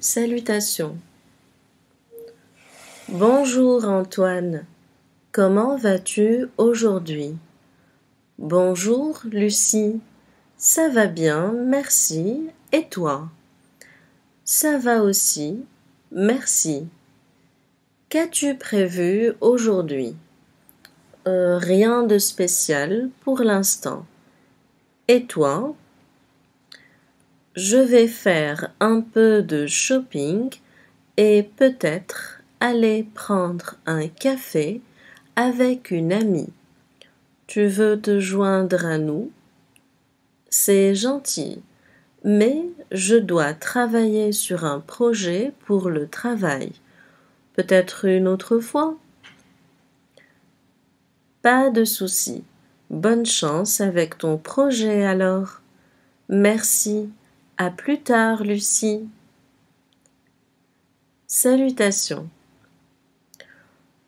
Salutations. Bonjour Antoine, comment vas-tu aujourd'hui? Bonjour Lucie, ça va bien, merci, et toi? Ça va aussi, merci. Qu'as-tu prévu aujourd'hui? Rien de spécial pour l'instant. Et toi? Je vais faire un peu de shopping et peut-être aller prendre un café avec une amie. Tu veux te joindre à nous? C'est gentil, mais je dois travailler sur un projet pour le travail. Peut-être une autre fois? Pas de souci. Bonne chance avec ton projet alors. Merci. À plus tard, Lucie. Salutations.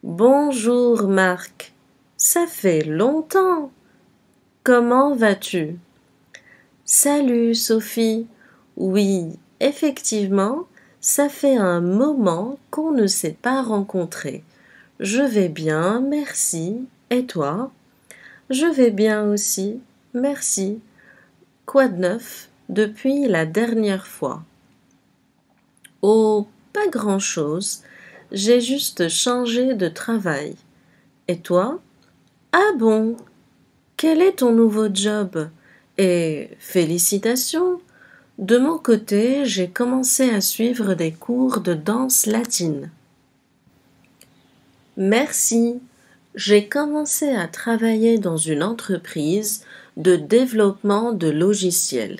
Bonjour, Marc. Ça fait longtemps. Comment vas-tu? Salut, Sophie. Oui, effectivement, ça fait un moment qu'on ne s'est pas rencontrés. Je vais bien, merci. Et toi? Je vais bien aussi, merci. Quoi de neuf depuis la dernière fois? Oh, pas grand-chose. J'ai juste changé de travail. Et toi? Ah bon? Quel est ton nouveau job? Et félicitations! De mon côté, j'ai commencé à suivre des cours de danse latine. Merci. J'ai commencé à travailler dans une entreprise de développement de logiciels.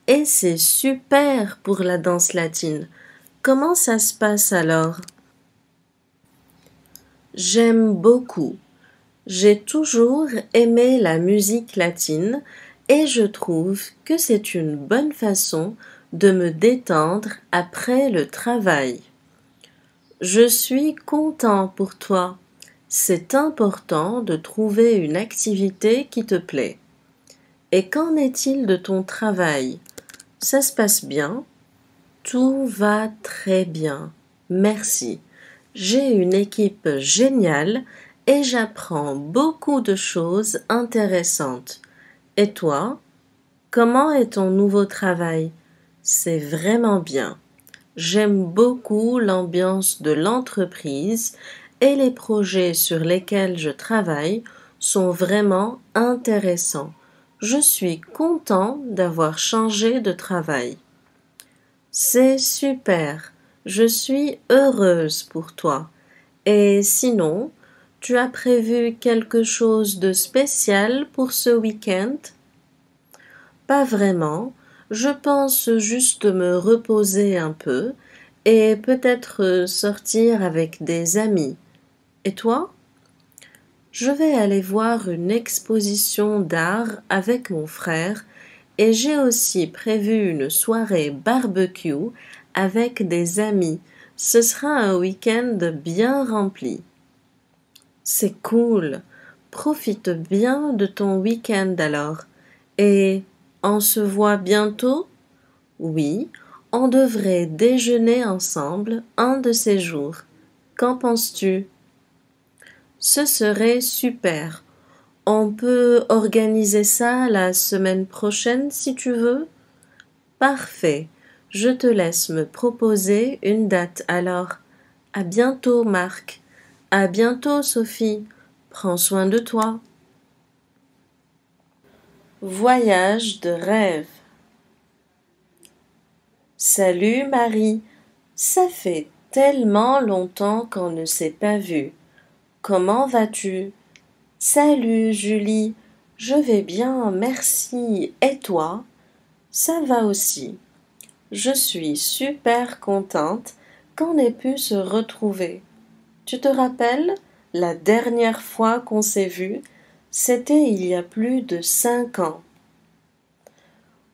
Et c'est super pour la danse latine. Comment ça se passe alors? J'aime beaucoup. J'ai toujours aimé la musique latine et je trouve que c'est une bonne façon de me détendre après le travail. Je suis content pour toi. C'est important de trouver une activité qui te plaît. Et qu'en est-il de ton travail? Ça se passe bien? Tout va très bien. Merci. J'ai une équipe géniale et j'apprends beaucoup de choses intéressantes. Et toi? Comment est ton nouveau travail? C'est vraiment bien. J'aime beaucoup l'ambiance de l'entreprise et les projets sur lesquels je travaille sont vraiment intéressants. Je suis content d'avoir changé de travail. C'est super. Je suis heureuse pour toi. Et sinon, tu as prévu quelque chose de spécial pour ce week-end? Pas vraiment. Je pense juste me reposer un peu et peut-être sortir avec des amis. Et toi? Je vais aller voir une exposition d'art avec mon frère et j'ai aussi prévu une soirée barbecue avec des amis. Ce sera un week-end bien rempli. C'est cool. Profite bien de ton week-end alors. Et on se voit bientôt? Oui, on devrait déjeuner ensemble un de ces jours. Qu'en penses-tu? Ce serait super. On peut organiser ça la semaine prochaine si tu veux? Parfait. Je te laisse me proposer une date alors. À bientôt, Marc. À bientôt, Sophie. Prends soin de toi. Voyage de rêve. Salut, Marie. Ça fait tellement longtemps qu'on ne s'est pas vu. Comment vas-tu? Salut, Julie. Je vais bien, merci. Et toi? Ça va aussi. Je suis super contente qu'on ait pu se retrouver. Tu te rappelles, la dernière fois qu'on s'est vu, c'était il y a plus de 5 ans.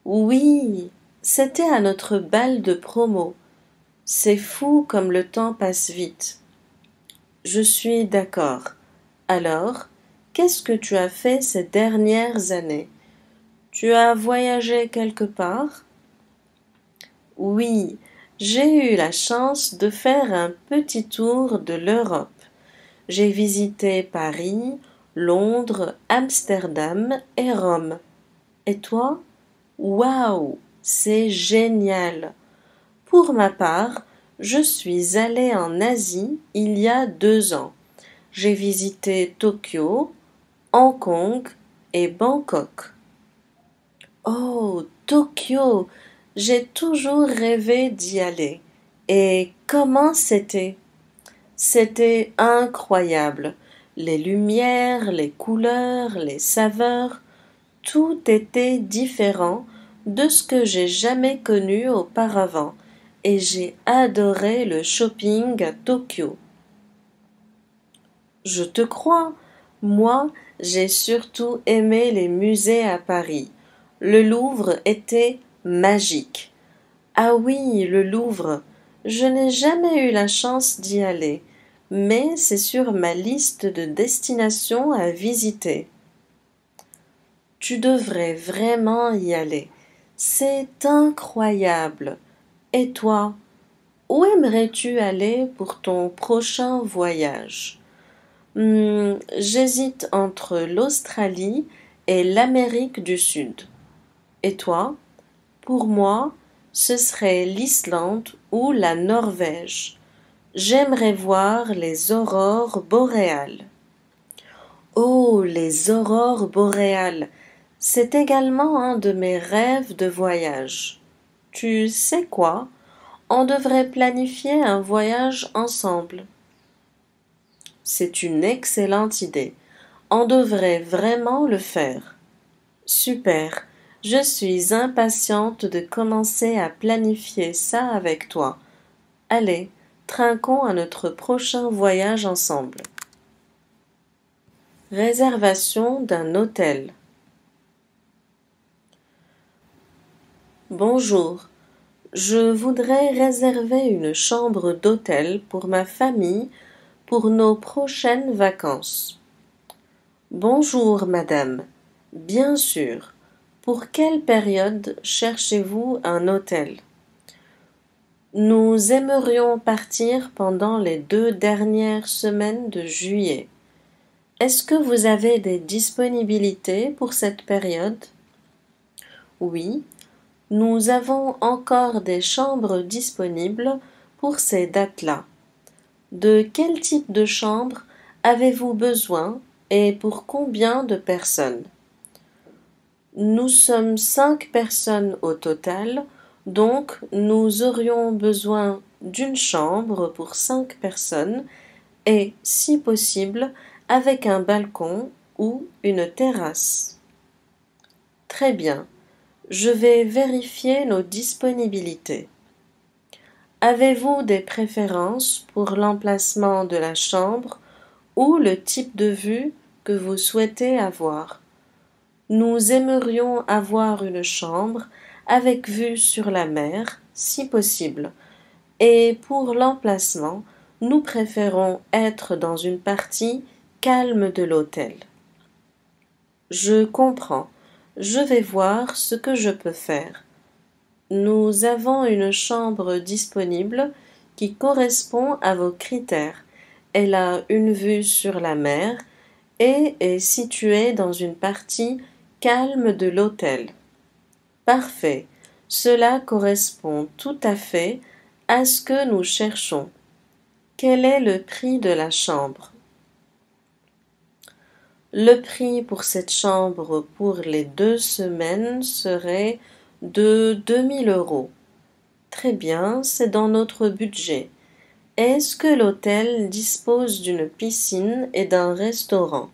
Oui, c'était à notre bal de promo. C'est fou comme le temps passe vite. Je suis d'accord. Alors, qu'est-ce que tu as fait ces dernières années? Tu as voyagé quelque part? Oui, J'ai eu la chance de faire un petit tour de l'Europe. J'ai visité Paris, Londres, Amsterdam et Rome. Et toi? Waouh, c'est génial! Pour ma part, je suis allée en Asie il y a 2 ans. J'ai visité Tokyo, Hong Kong et Bangkok. Oh, Tokyo! J'ai toujours rêvé d'y aller. Et comment c'était? C'était incroyable. Les lumières, les couleurs, les saveurs, tout était différent de ce que j'ai jamais connu auparavant. Et j'ai adoré le shopping à Tokyo. Je te crois. Moi, j'ai surtout aimé les musées à Paris. Le Louvre était magique. Ah oui, le Louvre. Je n'ai jamais eu la chance d'y aller, mais c'est sur ma liste de destinations à visiter. Tu devrais vraiment y aller. C'est incroyable. Et toi, où aimerais-tu aller pour ton prochain voyage? J'hésite entre l'Australie et l'Amérique du Sud. Et toi? Pour moi, ce serait l'Islande ou la Norvège. J'aimerais voir les aurores boréales. Oh, les aurores boréales! C'est également un de mes rêves de voyage. Tu sais quoi? On devrait planifier un voyage ensemble. C'est une excellente idée. On devrait vraiment le faire. Super. Je suis impatiente de commencer à planifier ça avec toi. Allez, trinquons à notre prochain voyage ensemble. Réservation d'un hôtel. Bonjour. Je voudrais réserver une chambre d'hôtel pour ma famille pour nos prochaines vacances. Bonjour, madame. Bien sûr. Pour quelle période cherchez-vous un hôtel? Nous aimerions partir pendant les 2 dernières semaines de juillet. Est-ce que vous avez des disponibilités pour cette période? Oui, nous avons encore des chambres disponibles pour ces dates-là. De quel type de chambre avez-vous besoin et pour combien de personnes? Nous sommes 5 personnes au total, donc nous aurions besoin d'une chambre pour 5 personnes et, si possible, avec un balcon ou une terrasse. Très bien, je vais vérifier nos disponibilités. Avez-vous des préférences pour l'emplacement de la chambre ou le type de vue que vous souhaitez avoir? Nous aimerions avoir une chambre avec vue sur la mer, si possible, et pour l'emplacement, nous préférons être dans une partie calme de l'hôtel. Je comprends. Je vais voir ce que je peux faire. Nous avons une chambre disponible qui correspond à vos critères. Elle a une vue sur la mer et est située dans une partie calme de l'hôtel. Parfait. Cela correspond tout à fait à ce que nous cherchons. Quel est le prix de la chambre? Le prix pour cette chambre pour les 2 semaines serait de 2 000 €. Très bien, c'est dans notre budget. Est-ce que l'hôtel dispose d'une piscine et d'un restaurant?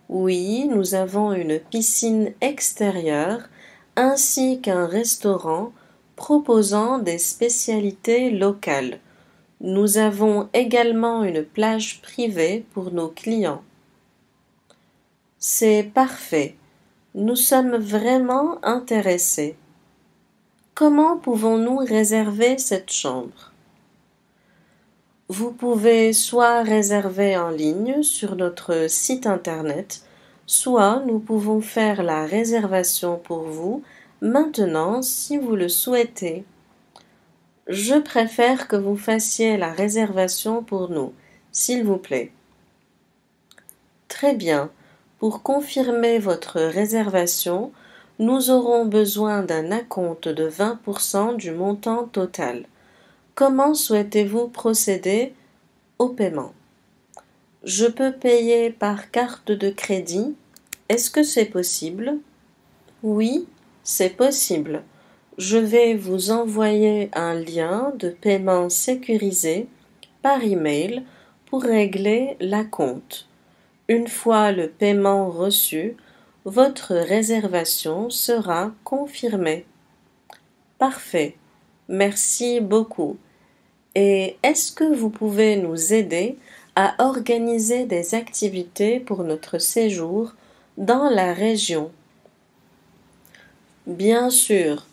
Oui, nous avons une piscine extérieure ainsi qu'un restaurant proposant des spécialités locales. Nous avons également une plage privée pour nos clients. C'est parfait. Nous sommes vraiment intéressés. Comment pouvons-nous réserver cette chambre? Vous pouvez soit réserver en ligne sur notre site internet, soit nous pouvons faire la réservation pour vous maintenant si vous le souhaitez. Je préfère que vous fassiez la réservation pour nous, s'il vous plaît. Très bien. Pour confirmer votre réservation, nous aurons besoin d'un acompte de 20% du montant total. Comment souhaitez-vous procéder au paiement? Je peux payer par carte de crédit. Est-ce que c'est possible? Oui, c'est possible. Je vais vous envoyer un lien de paiement sécurisé par email pour régler l'acompte. Une fois le paiement reçu, votre réservation sera confirmée. Parfait. Merci beaucoup. Et est-ce que vous pouvez nous aider à organiser des activités pour notre séjour dans la région? Bien sûr,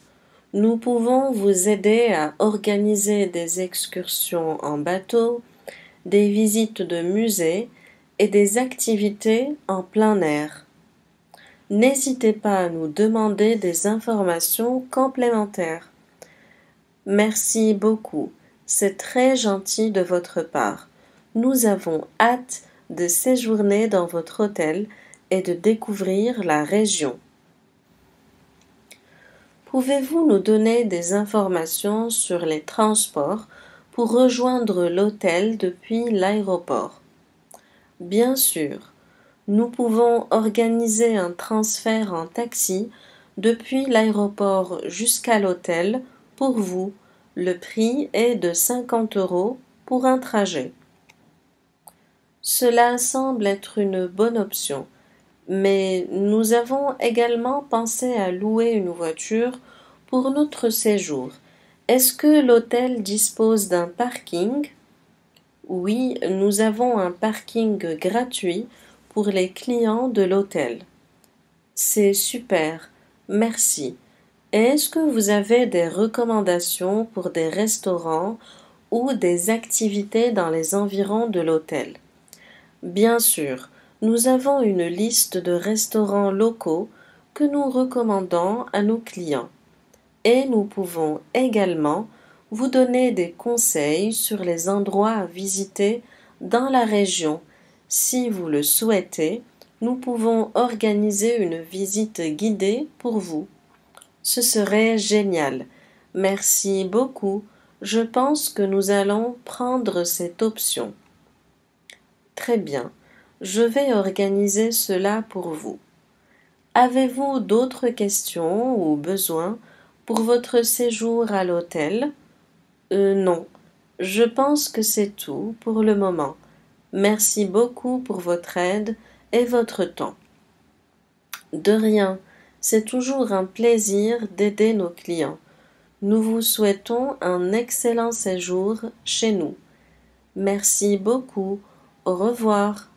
nous pouvons vous aider à organiser des excursions en bateau, des visites de musées et des activités en plein air. N'hésitez pas à nous demander des informations complémentaires. Merci beaucoup, c'est très gentil de votre part. Nous avons hâte de séjourner dans votre hôtel et de découvrir la région. Pouvez-vous nous donner des informations sur les transports pour rejoindre l'hôtel depuis l'aéroport? Bien sûr, nous pouvons organiser un transfert en taxi depuis l'aéroport jusqu'à l'hôtel pour vous. Le prix est de 50 € pour un trajet. Cela semble être une bonne option, mais nous avons également pensé à louer une voiture pour notre séjour. Est-ce que l'hôtel dispose d'un parking? Oui, nous avons un parking gratuit pour les clients de l'hôtel. C'est super, merci. Est-ce que vous avez des recommandations pour des restaurants ou des activités dans les environs de l'hôtel? Bien sûr, nous avons une liste de restaurants locaux que nous recommandons à nos clients. Et nous pouvons également vous donner des conseils sur les endroits à visiter dans la région. Si vous le souhaitez, nous pouvons organiser une visite guidée pour vous. Ce serait génial. Merci beaucoup. Je pense que nous allons prendre cette option. Très bien. Je vais organiser cela pour vous. Avez-vous d'autres questions ou besoins pour votre séjour à l'hôtel? Non. Je pense que c'est tout pour le moment. Merci beaucoup pour votre aide et votre temps. De rien. C'est toujours un plaisir d'aider nos clients. Nous vous souhaitons un excellent séjour chez nous. Merci beaucoup. Au revoir.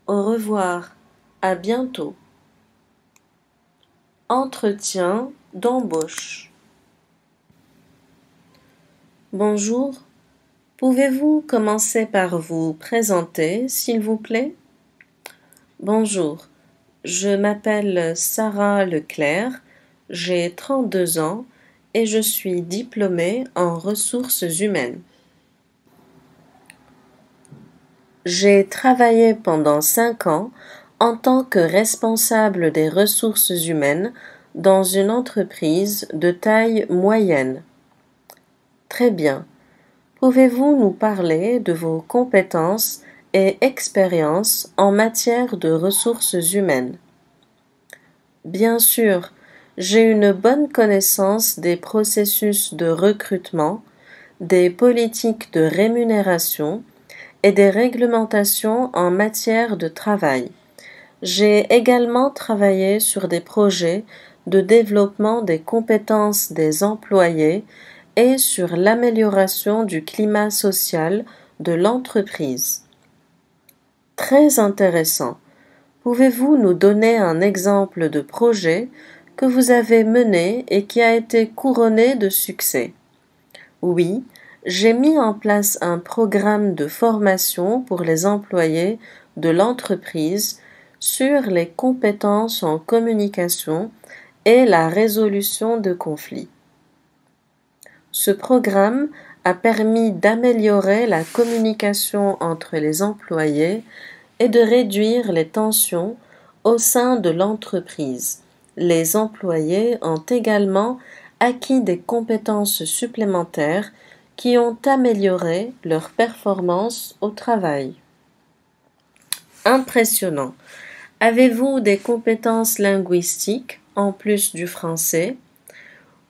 Au revoir. À bientôt. Entretien d'embauche. Bonjour. Pouvez-vous commencer par vous présenter, s'il vous plaît? Bonjour. Je m'appelle Sarah Leclerc, j'ai 32 ans et je suis diplômée en ressources humaines. J'ai travaillé pendant 5 ans en tant que responsable des ressources humaines dans une entreprise de taille moyenne. Très bien. Pouvez-vous nous parler de vos compétences et expériences en matière de ressources humaines? Bien sûr, j'ai une bonne connaissance des processus de recrutement, des politiques de rémunération et des réglementations en matière de travail. J'ai également travaillé sur des projets de développement des compétences des employés et sur l'amélioration du climat social de l'entreprise. Très intéressant. Pouvez-vous nous donner un exemple de projet que vous avez mené et qui a été couronné de succès? Oui, j'ai mis en place un programme de formation pour les employés de l'entreprise sur les compétences en communication et la résolution de conflits. Ce programme a permis d'améliorer la communication entre les employés et de réduire les tensions au sein de l'entreprise. Les employés ont également acquis des compétences supplémentaires qui ont amélioré leur performance au travail. Impressionnant. Avez-vous des compétences linguistiques en plus du français?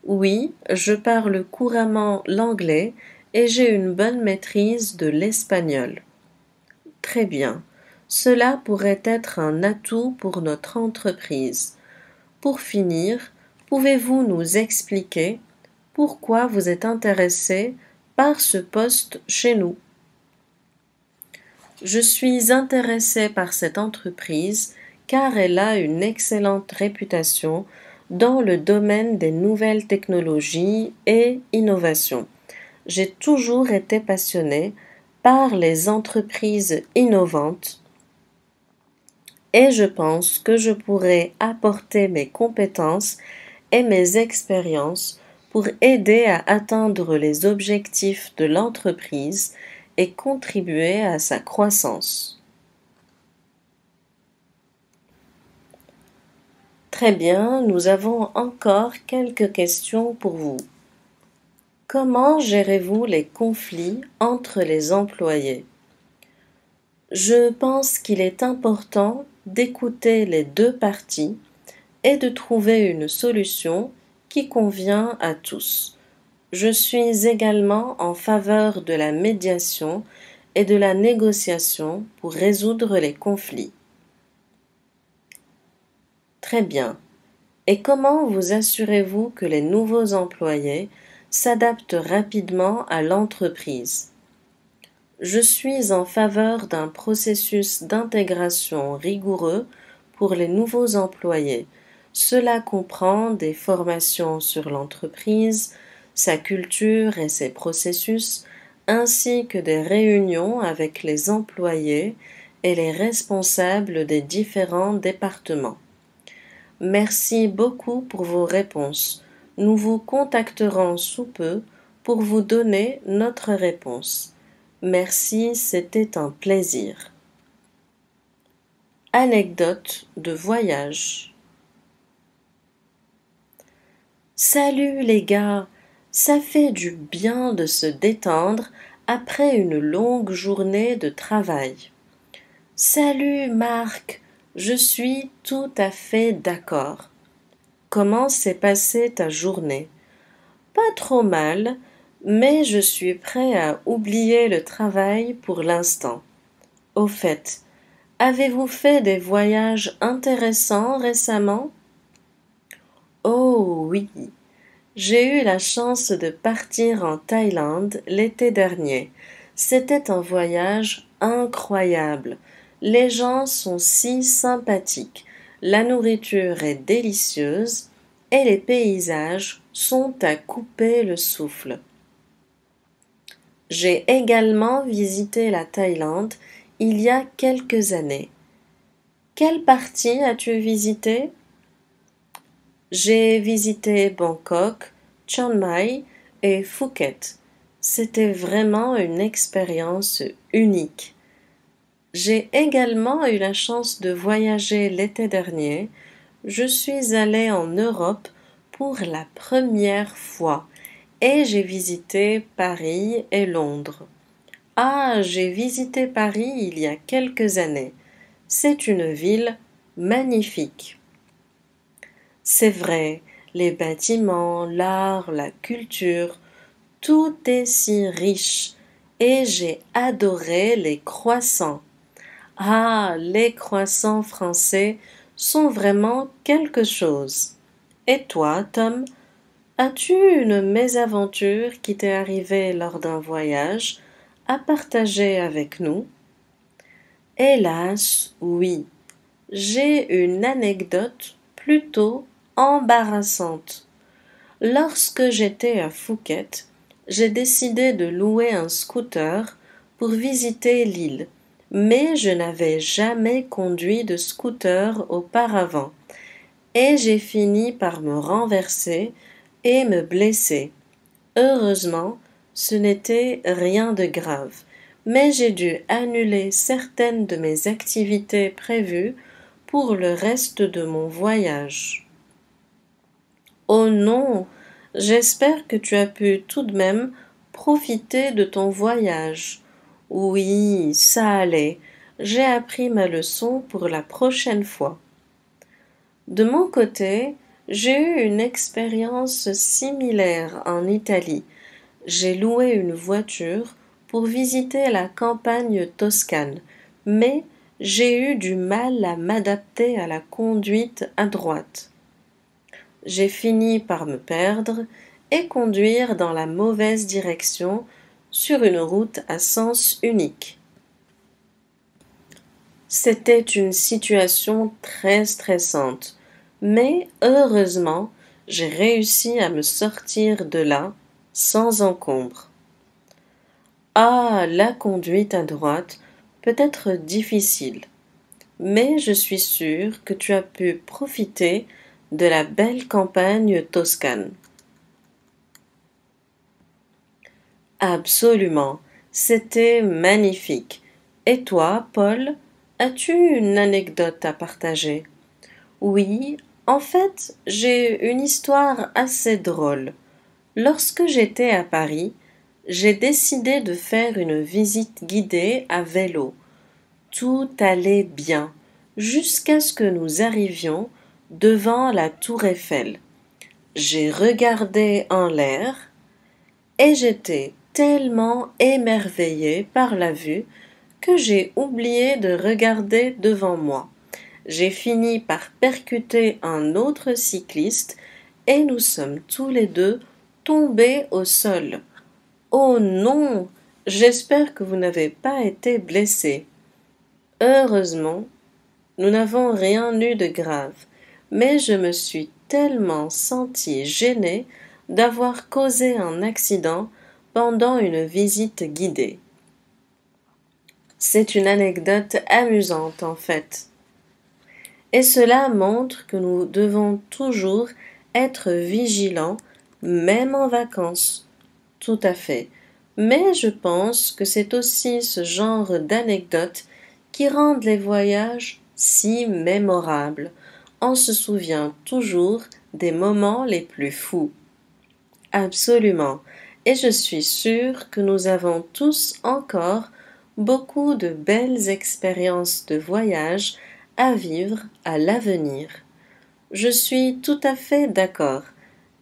Oui, je parle couramment l'anglais et j'ai une bonne maîtrise de l'espagnol. Très bien. Cela pourrait être un atout pour notre entreprise. Pour finir, pouvez-vous nous expliquer pourquoi vous êtes intéressé par ce poste chez nous? Je suis intéressé par cette entreprise car elle a une excellente réputation dans le domaine des nouvelles technologies et innovations. J'ai toujours été passionné par les entreprises innovantes et je pense que je pourrais apporter mes compétences et mes expériences pour aider à atteindre les objectifs de l'entreprise et contribuer à sa croissance. Très bien, nous avons encore quelques questions pour vous. Comment gérez-vous les conflits entre les employés? Je pense qu'il est important d'écouter les deux parties et de trouver une solution qui convient à tous. Je suis également en faveur de la médiation et de la négociation pour résoudre les conflits. Très bien. Et comment vous assurez-vous que les nouveaux employés s'adaptent rapidement à l'entreprise? Je suis en faveur d'un processus d'intégration rigoureux pour les nouveaux employés. Cela comprend des formations sur l'entreprise, sa culture et ses processus, ainsi que des réunions avec les employés et les responsables des différents départements. Merci beaucoup pour vos réponses. Nous vous contacterons sous peu pour vous donner notre réponse. Merci, c'était un plaisir. Anecdote de voyage. Salut les gars, ça fait du bien de se détendre après une longue journée de travail. Salut Marc, je suis tout à fait d'accord. Comment s'est passée ta journée? Pas trop mal, mais je suis prêt à oublier le travail pour l'instant. Au fait, avez-vous fait des voyages intéressants récemment? Oh oui, j'ai eu la chance de partir en Thaïlande l'été dernier. C'était un voyage incroyable. Les gens sont si sympathiques, la nourriture est délicieuse et les paysages sont à couper le souffle. J'ai également visité la Thaïlande il y a quelques années. Quelle partie as-tu visité? J'ai visité Bangkok, Chiang Mai et Phuket. C'était vraiment une expérience unique. J'ai également eu la chance de voyager l'été dernier. Je suis allée en Europe pour la première fois et j'ai visité Paris et Londres. Ah, j'ai visité Paris il y a quelques années. C'est une ville magnifique. C'est vrai, les bâtiments, l'art, la culture, tout est si riche et j'ai adoré les croissants. Ah, les croissants français sont vraiment quelque chose. Et toi, Tom, as-tu une mésaventure qui t'est arrivée lors d'un voyage à partager avec nous? Hélas, oui. J'ai une anecdote plutôt embarrassante. Lorsque j'étais à Phuket, j'ai décidé de louer un scooter pour visiter l'île, mais je n'avais jamais conduit de scooter auparavant, et j'ai fini par me renverser et me blesser. Heureusement, ce n'était rien de grave, mais j'ai dû annuler certaines de mes activités prévues pour le reste de mon voyage. Oh non, j'espère que tu as pu tout de même profiter de ton voyage. Oui, ça allait. J'ai appris ma leçon pour la prochaine fois. De mon côté, j'ai eu une expérience similaire en Italie. J'ai loué une voiture pour visiter la campagne toscane, mais j'ai eu du mal à m'adapter à la conduite à droite. J'ai fini par me perdre et conduire dans la mauvaise direction sur une route à sens unique. C'était une situation très stressante, mais heureusement, j'ai réussi à me sortir de là sans encombre. Ah, la conduite à droite peut être difficile, mais je suis sûre que tu as pu profiter de la belle campagne toscane. Absolument, c'était magnifique. Et toi, Paul, as-tu une anecdote à partager? Oui, en fait, j'ai une histoire assez drôle. Lorsque j'étais à Paris, j'ai décidé de faire une visite guidée à vélo. Tout allait bien, jusqu'à ce que nous arrivions devant la tour Eiffel. J'ai regardé en l'air et j'étais tellement émerveillée par la vue que j'ai oublié de regarder devant moi. J'ai fini par percuter un autre cycliste et nous sommes tous les deux tombés au sol. Oh non! J'espère que vous n'avez pas été blessés. Heureusement, nous n'avons rien eu de grave, mais je me suis tellement sentie gênée d'avoir causé un accident pendant une visite guidée. C'est une anecdote amusante en fait. Et cela montre que nous devons toujours être vigilants, même en vacances. Tout à fait. Mais je pense que c'est aussi ce genre d'anecdotes qui rendent les voyages si mémorables. On se souvient toujours des moments les plus fous. Absolument. Et je suis sûre que nous avons tous encore beaucoup de belles expériences de voyage à vivre à l'avenir. Je suis tout à fait d'accord.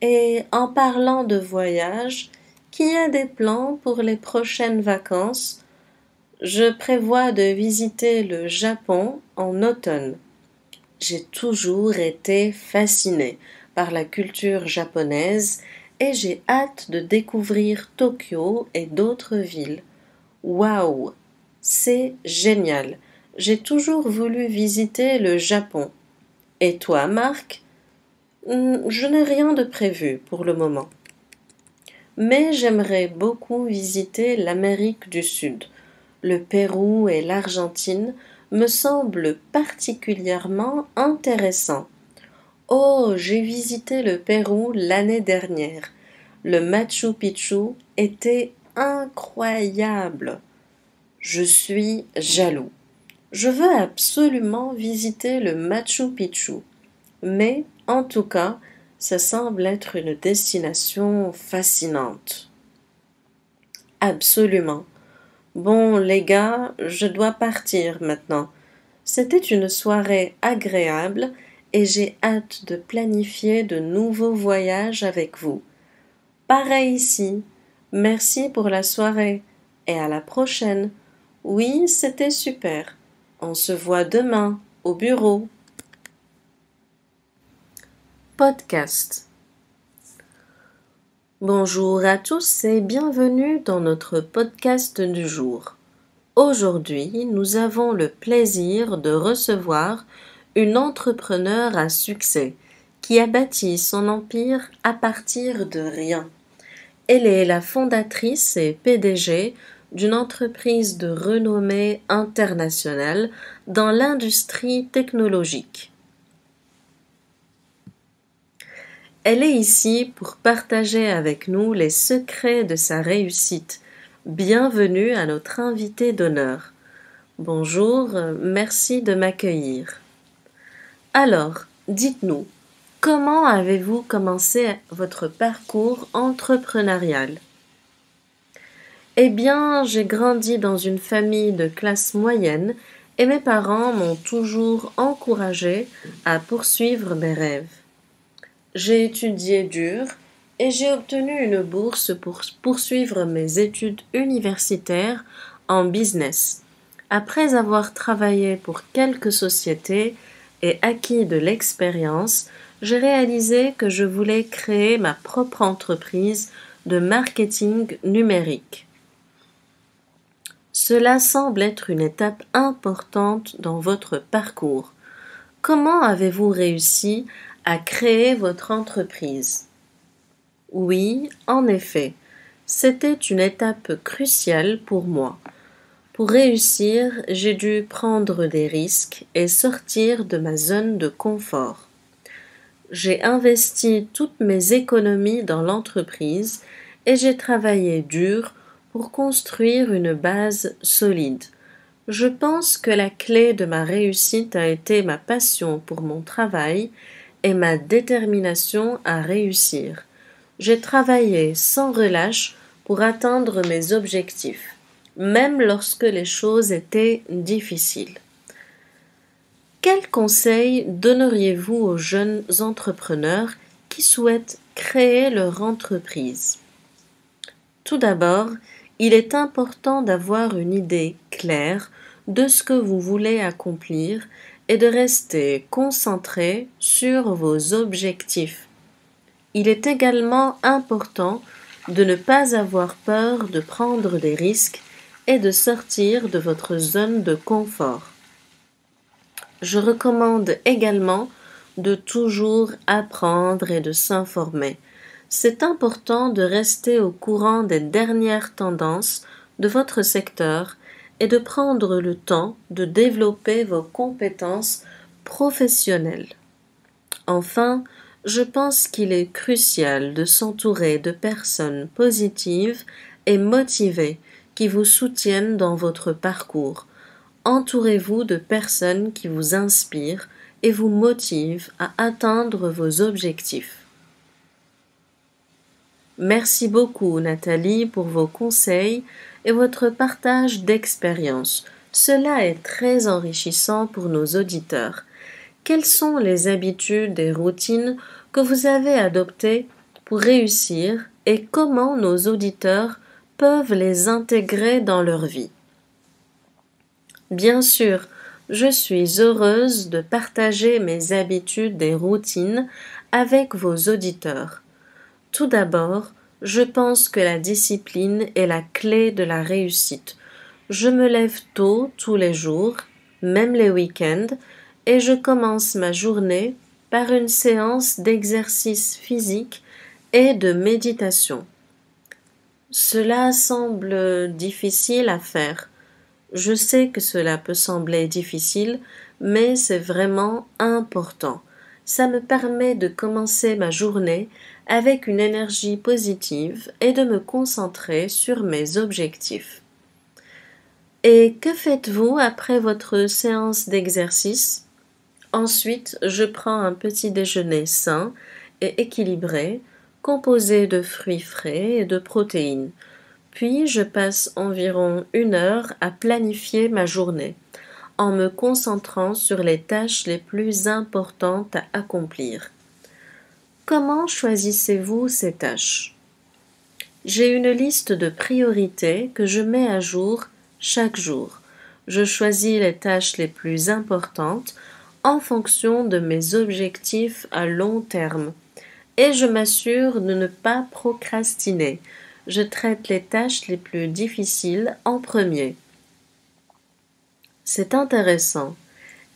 Et en parlant de voyage, qui a des plans pour les prochaines vacances? Je prévois de visiter le Japon en automne. J'ai toujours été fascinée par la culture japonaise et j'ai hâte de découvrir Tokyo et d'autres villes. Waouh! C'est génial! J'ai toujours voulu visiter le Japon. Et toi, Marc? Je n'ai rien de prévu pour le moment. Mais j'aimerais beaucoup visiter l'Amérique du Sud. Le Pérou et l'Argentine me semblent particulièrement intéressants. Oh, j'ai visité le Pérou l'année dernière. Le Machu Picchu était incroyable. Je suis jaloux. Je veux absolument visiter le Machu Picchu. Mais, en tout cas, ça semble être une destination fascinante. Absolument. Bon, les gars, je dois partir maintenant. C'était une soirée agréable et j'ai hâte de planifier de nouveaux voyages avec vous. Pareil ici. Merci pour la soirée et à la prochaine. Oui, c'était super. On se voit demain au bureau. Podcast. Bonjour à tous et bienvenue dans notre podcast du jour. Aujourd'hui, nous avons le plaisir de recevoir une entrepreneure à succès qui a bâti son empire à partir de rien. Elle est la fondatrice et PDG d'une entreprise de renommée internationale dans l'industrie technologique. Elle est ici pour partager avec nous les secrets de sa réussite. Bienvenue à notre invitée d'honneur. Bonjour, merci de m'accueillir. Alors, dites-nous, comment avez-vous commencé votre parcours entrepreneurial? Eh bien, j'ai grandi dans une famille de classe moyenne et mes parents m'ont toujours encouragée à poursuivre mes rêves. J'ai étudié dur et j'ai obtenu une bourse pour poursuivre mes études universitaires en business. Après avoir travaillé pour quelques sociétés et acquis de l'expérience, j'ai réalisé que je voulais créer ma propre entreprise de marketing numérique. Cela semble être une étape importante dans votre parcours. Comment avez-vous réussi à créer votre entreprise? Oui, en effet, c'était une étape cruciale pour moi. Pour réussir, j'ai dû prendre des risques et sortir de ma zone de confort. J'ai investi toutes mes économies dans l'entreprise et j'ai travaillé dur pour construire une base solide. Je pense que la clé de ma réussite a été ma passion pour mon travail et ma détermination à réussir. J'ai travaillé sans relâche pour atteindre mes objectifs, même lorsque les choses étaient difficiles. Quels conseils donneriez-vous aux jeunes entrepreneurs qui souhaitent créer leur entreprise? Tout d'abord, il est important d'avoir une idée claire de ce que vous voulez accomplir et de rester concentré sur vos objectifs. Il est également important de ne pas avoir peur de prendre des risques et de sortir de votre zone de confort. Je recommande également de toujours apprendre et de s'informer. C'est important de rester au courant des dernières tendances de votre secteur et de prendre le temps de développer vos compétences professionnelles. Enfin, je pense qu'il est crucial de s'entourer de personnes positives et motivées qui vous soutiennent dans votre parcours. Entourez-vous de personnes qui vous inspirent et vous motivent à atteindre vos objectifs. Merci beaucoup, Nathalie, pour vos conseils et votre partage d'expérience. Cela est très enrichissant pour nos auditeurs. Quelles sont les habitudes et routines que vous avez adoptées pour réussir et comment nos auditeurs peuvent les intégrer dans leur vie? Bien sûr, je suis heureuse de partager mes habitudes et routines avec vos auditeurs. Tout d'abord, je pense que la discipline est la clé de la réussite. Je me lève tôt tous les jours, même les week-ends, et je commence ma journée par une séance d'exercice physique et de méditation. Cela semble difficile à faire. Je sais que cela peut sembler difficile, mais c'est vraiment important. Ça me permet de commencer ma journée avec une énergie positive et de me concentrer sur mes objectifs. Et que faites-vous après votre séance d'exercice? Ensuite, je prends un petit déjeuner sain et équilibré, composé de fruits frais et de protéines. Puis je passe environ 1 heure à planifier ma journée, en me concentrant sur les tâches les plus importantes à accomplir. Comment choisissez-vous ces tâches? J'ai une liste de priorités que je mets à jour chaque jour. Je choisis les tâches les plus importantes en fonction de mes objectifs à long terme et je m'assure de ne pas procrastiner. Je traite les tâches les plus difficiles en premier. C'est intéressant.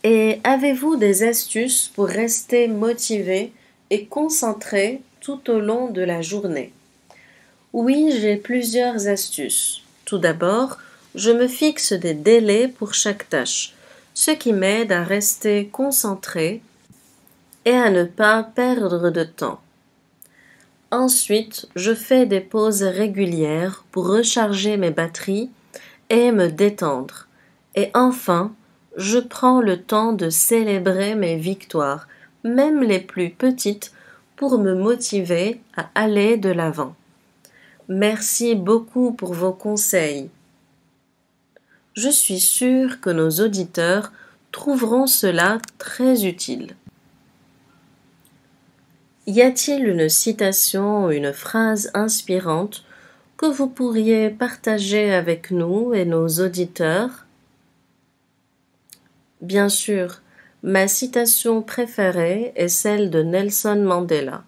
Et avez-vous des astuces pour rester motivé et concentré tout au long de la journée? Oui, j'ai plusieurs astuces. Tout d'abord, je me fixe des délais pour chaque tâche, ce qui m'aide à rester concentré et à ne pas perdre de temps. Ensuite, je fais des pauses régulières pour recharger mes batteries et me détendre. Et enfin, je prends le temps de célébrer mes victoires, même les plus petites, pour me motiver à aller de l'avant. Merci beaucoup pour vos conseils. Je suis sûre que nos auditeurs trouveront cela très utile. Y a-t-il une citation ou une phrase inspirante que vous pourriez partager avec nous et nos auditeurs? Bien sûr, ma citation préférée est celle de Nelson Mandela.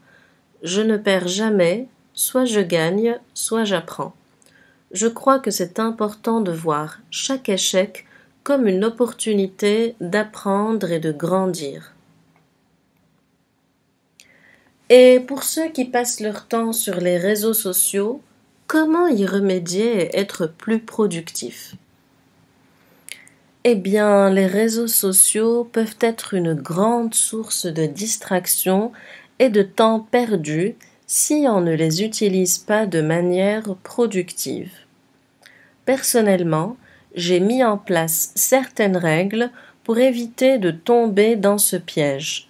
Je ne perds jamais, soit je gagne, soit j'apprends. Je crois que c'est important de voir chaque échec comme une opportunité d'apprendre et de grandir. Et pour ceux qui passent leur temps sur les réseaux sociaux, comment y remédier et être plus productif? Eh bien, les réseaux sociaux peuvent être une grande source de distraction et de temps perdu si on ne les utilise pas de manière productive. Personnellement, j'ai mis en place certaines règles pour éviter de tomber dans ce piège.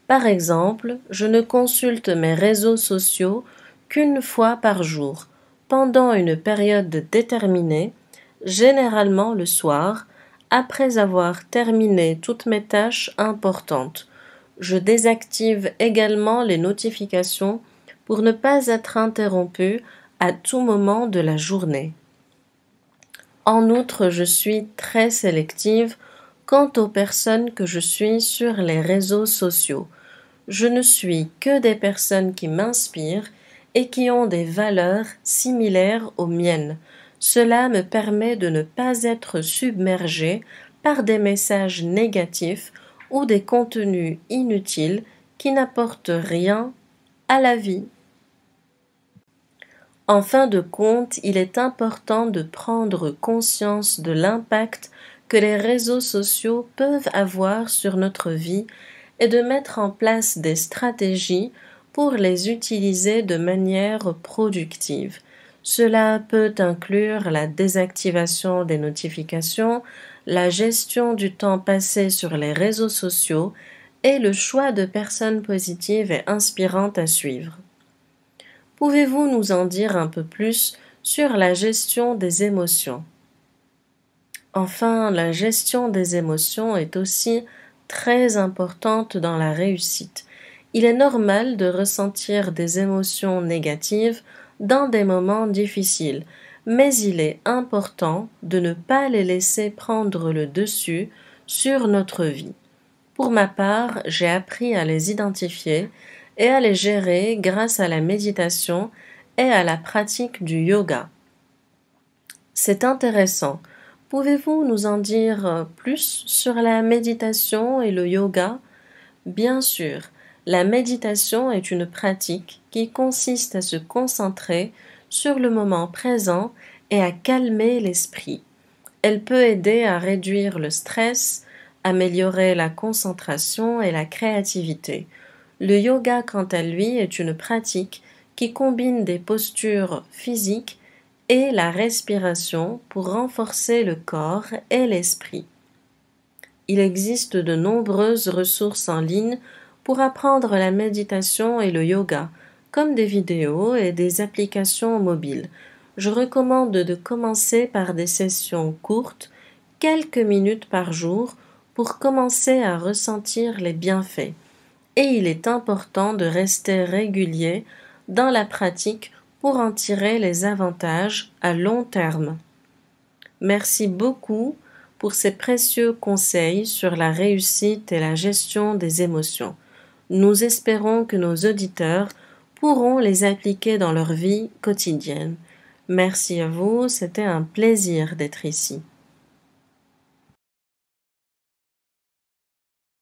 Par exemple, je ne consulte mes réseaux sociaux qu'une fois par jour, pendant une période déterminée, généralement le soir, après avoir terminé toutes mes tâches importantes. Je désactive également les notifications pour ne pas être interrompu à tout moment de la journée. En outre, je suis très sélective quant aux personnes que je suis sur les réseaux sociaux. Je ne suis que des personnes qui m'inspirent et qui ont des valeurs similaires aux miennes. Cela me permet de ne pas être submergé par des messages négatifs ou des contenus inutiles qui n'apportent rien à la vie. En fin de compte, il est important de prendre conscience de l'impact que les réseaux sociaux peuvent avoir sur notre vie et de mettre en place des stratégies pour les utiliser de manière productive. Cela peut inclure la désactivation des notifications, la gestion du temps passé sur les réseaux sociaux et le choix de personnes positives et inspirantes à suivre. Pouvez-vous nous en dire un peu plus sur la gestion des émotions? Enfin, la gestion des émotions est aussi très importante dans la réussite. Il est normal de ressentir des émotions négatives dans des moments difficiles, mais il est important de ne pas les laisser prendre le dessus sur notre vie. Pour ma part, j'ai appris à les identifier et à les gérer grâce à la méditation et à la pratique du yoga. C'est intéressant. Pouvez-vous nous en dire plus sur la méditation et le yoga? Bien sûr, la méditation est une pratique qui consiste à se concentrer sur le moment présent et à calmer l'esprit. Elle peut aider à réduire le stress, améliorer la concentration et la créativité. Le yoga, quant à lui, est une pratique qui combine des postures physiques et la respiration pour renforcer le corps et l'esprit. Il existe de nombreuses ressources en ligne pour apprendre la méditation et le yoga, comme des vidéos et des applications mobiles. Je recommande de commencer par des sessions courtes, quelques minutes par jour, pour commencer à ressentir les bienfaits. Et il est important de rester régulier dans la pratique pour en tirer les avantages à long terme. Merci beaucoup pour ces précieux conseils sur la réussite et la gestion des émotions. Nous espérons que nos auditeurs pourront les appliquer dans leur vie quotidienne. Merci à vous, c'était un plaisir d'être ici.